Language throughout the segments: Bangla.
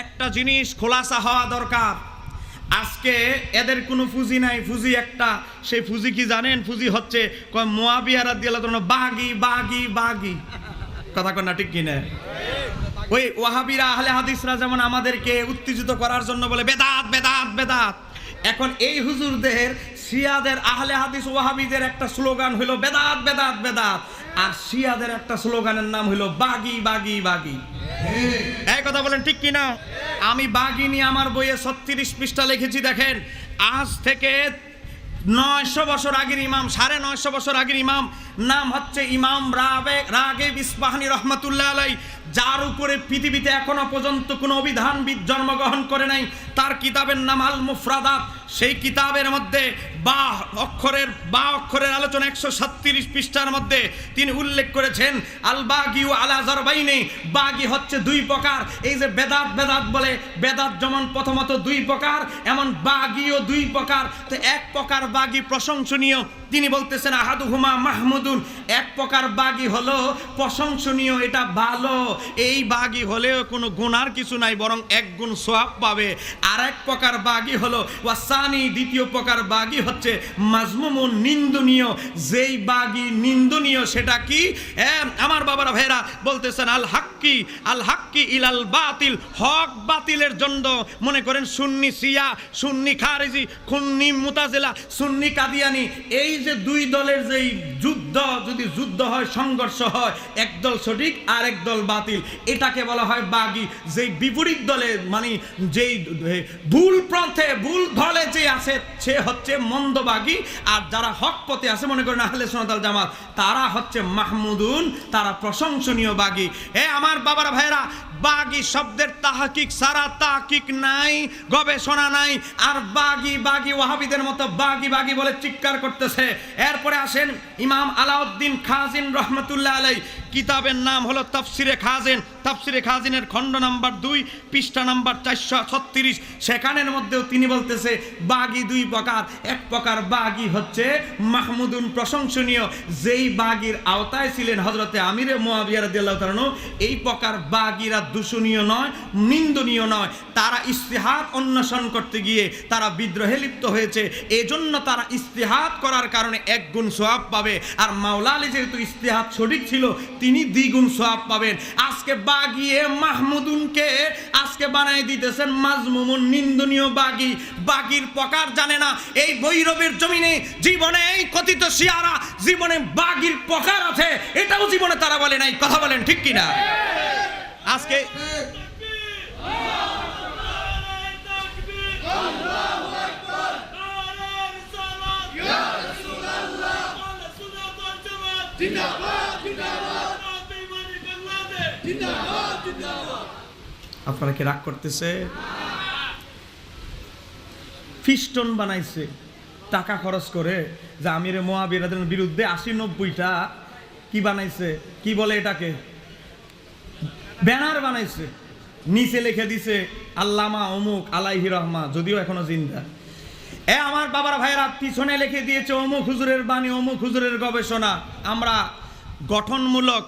একটা জিনিস খোলাসা হওয়া দরকার। আজকে এদের কোনো ফুজি নাই, ফুজি একটা। সেই ফুজি কি জানেন? ফুজি হচ্ছে মুয়াবিয়া রাদিয়াল্লাহু তাআলা বাগি বাগি বাগি, কথা কন না ঠিক কিনা? ওই ওয়াহাবিরা আহলে হাদিসরা যেমন আমাদেরকে উত্তেজিত করার জন্য বলে বেদাত বেদাত বেদাত, এখন এই হুজুরদের শিয়াদের আহলে হাদিস ওয়াহাবিদের একটা স্লোগান হলো বেদাত বেদাত বেদাত, আর শিয়াদের একটা স্লোগানের নাম হলো বাগি বাগি বাগি। এই কথা বলেন ঠিক কিনা? আমি বাগি নিয়ে আমার বইয়ে 36 পৃষ্ঠা লিখেছি। দেখেন, আজ থেকে 900 বছর আগের ইমাম, 950 বছর আগের ইমাম, নাম হচ্ছে ইমাম রাগিব ইসফাহানি রহমাতুল্লাহ আলাইহি, যার উপরে পৃথিবীতে এখনো পর্যন্ত কোনো অভিধানবিদ জন্মগ্রহণ করে নাই। তার কিতাবের নাম আল মুফরাদাত। সেই কিতাবের মধ্যে বা অক্ষরের আলোচনা 137 পৃষ্ঠার মধ্যে তিনি উল্লেখ করেছেন আল বাগি ও আলা জারবাইনি, বাগি হচ্ছে 2 প্রকার। এই যে বেদাত বেদাত বলে, বেদাত যেমন প্রথমত 2 প্রকার, এমন বাগিও 2 প্রকার। তো এক প্রকার বাগি প্রশংসনীয়, তিনি বলতেছেন আহাদুহুমা মাহমুদুন, এক প্রকার বাগি হলো প্রশংসনীয়, এটা ভালো, এই বাগি হলেও কোনো গুনার কিছু নাই, বরং 1 গুণ সওয়াব পাবে। আর এক প্রকার বাগি হলো ওয়াসানি, দ্বিতীয় প্রকার বাগি হচ্ছে মাজমুমুন, নিন্দনীয়। যেই বাগি নিন্দনীয় সেটা কি? আমার বাবারা ভাইরা বলতেছেন আল হাক্কি ইলাল বাতিল, হক বাতিলের জন্য। মনে করেন সুন্নি শিয়া, সুন্নি খারিজি, সুন্নি মুতাজিলা, সুন্নি কাদিয়ানি, এই যে 2 দলের যেই যুদ্ধ, যদি যুদ্ধ হয়, সংঘর্ষ হয়, এক দল সঠিক আর এক দল বাতিল, এটাকে বলা হয় বাগি। যেই বিপরীত দলে, মানে যেই ভুল পথে ভুল দলে যে আছে সে হচ্ছে মন্দবাগী, আর যারা হক পথে আছে, মনে করেন আহলে সুন্নাত ওয়াল জামাত, তারা হচ্ছে মাহমুদুন, তারা প্রশংসনীয় বাগী। আমার বাবারা ভাইরা, বাগি শব্দের তাহকিক সারা তাহকিক নাই, গবেষণা নাই, আর বাগি বাগি ওয়াহাবিদের মতো বাগি বাগি বলে চিৎকার করতেছে। এরপরে আসেন ইমাম আলাউদ্দিন খাজিন রহমতুল্লাহ আলাইহি, কিতাবের নাম হলো তাফসিরে খাজিন। তাফসিরে খাজিনের খণ্ড নাম্বার 2 পৃষ্ঠা নাম্বার 436, সেখানের মধ্যেও তিনি বলতেছে বাগি 2 প্রকার। এক প্রকার বাগি হচ্ছে মাহমুদুন, প্রশংসনীয়, যেই বাগির আওতায় ছিলেন হযরতে আমিরে মুয়াবিয়া রাদিয়াল্লাহু তাআলা আনহু। এই প্রকার বাগিরা দূষণীয় নয়, নিন্দনীয় নয়, তারা ইস্তিহাদ অন্বেষণ করতে গিয়ে তারা বিদ্রোহে লিপ্ত হয়েছে, এজন্য তারা ইস্তিহাদ করার কারণে 1 গুণ সওয়াব পাবে। আর মাওলা আলী যেহেতু ইস্তিহাদ সঠিক ছিল, তিনি 2 গুণ সওয়াব পাবেন। আজকে বাগিয়ে মাহমুদুনকে আজকে বানাই দিতেছেন মাজমুমুন, নিন্দনীয় বাগি। বাগির প্রকার জানে না। এই ভৈরবের জমিনে জীবনে এই কথিত শিয়ারা জীবনে বাগির প্রকার আছে, এটাও জীবনে তারা বলে নাই। কথা বলেন ঠিক কিনা? আজকে আপনারা কি রাগ করতেছে? ফিস্টন বানাইছে টাকা খরচ করে, যে আমিরে মুয়াবিয়া রাদিয়াল্লাহু আনহুর বিরুদ্ধে 80-90টা কি বানাইছে, কি বলে এটাকে, ব্যানার বানাইছে, নিচে লিখে দিছে আল্লামা অমুক আলাইহি রহমা, যদিও এখনো জিন্দা। আমার বাবার ভাইয়েরা পিছনে লিখে দিয়েছে অমুক হুজুরের বাণী, অমুক হুজুরের গবেষণা। আমরা গঠনমূলক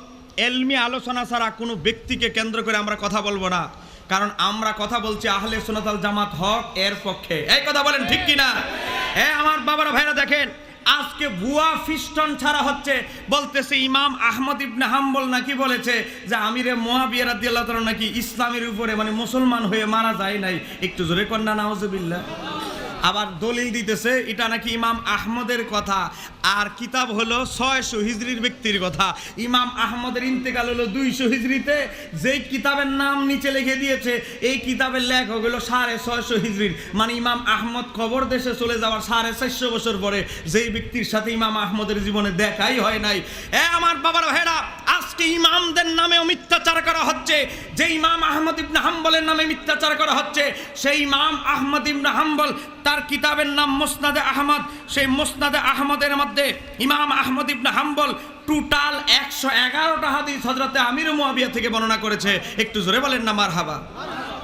এলমি আলোচনা ছাড়া কোনো ব্যক্তিকে কেন্দ্র করে আমরা কথা বলবো না, কারণ আমরা কথা বলছি আহলে সুন্নাত ওয়াল জামাত হক এর পক্ষে। এই কথা বলেন ঠিক কিনা? আমার বাবারা ভাইরা দেখেন, আজকে ভুয়া ফিস্টন ছাড়া হচ্ছে, বলতেছে ইমাম আহমদ ইবনে হাম্বল নাকি বলেছে যে আমিরে মুয়াবিয়া রাদিয়াল্লাহু তাআলা নাকি ইসলামের উপরে, মানে মুসলমান হয়ে মারা যায় নাই। একটু জোরে কন্যা নাউজুবিল্লাহ। আবার দলিল দিতেছে এটা নাকি ইমাম আহমদের কথা, আর কিতাব হলো 600 হিজরির ব্যক্তির কথা। ইমাম আহমদের ইন্তেকাল হলো 200 হিজরিতে। যেই কিতাবের নাম নিচে লিখে দিয়েছে, এই কিতাবের লেখক হলো 650 হিজরির, মানে ইমাম আহমদ কবর দেশে চলে যাওয়ার 450 বছর পরে, যেই ব্যক্তির সাথে ইমাম আহমদের জীবনে দেখাই হয় নাই। আমার বাবার ভাইরা, আজকে ইমামদের নামেও মিথ্যাচার করা হচ্ছে। যে ইমাম আহমদ ইবনে হাম্বলের নামে মিথ্যাচার করা হচ্ছে, সেই ইমাম আহমদ ইবনে হাম্বল, তার কিতাবের নাম মুসনাদে আহমদ। সেই মুসনাদে আহমদের মধ্যে ইমাম আহমদ ইবনে হাম্বল টোটাল 111টা হাদিস হযরতে আমির মুয়াবিয়া থেকে বর্ণনা করেছে। একটু জোরে বলেন না মারহাবা।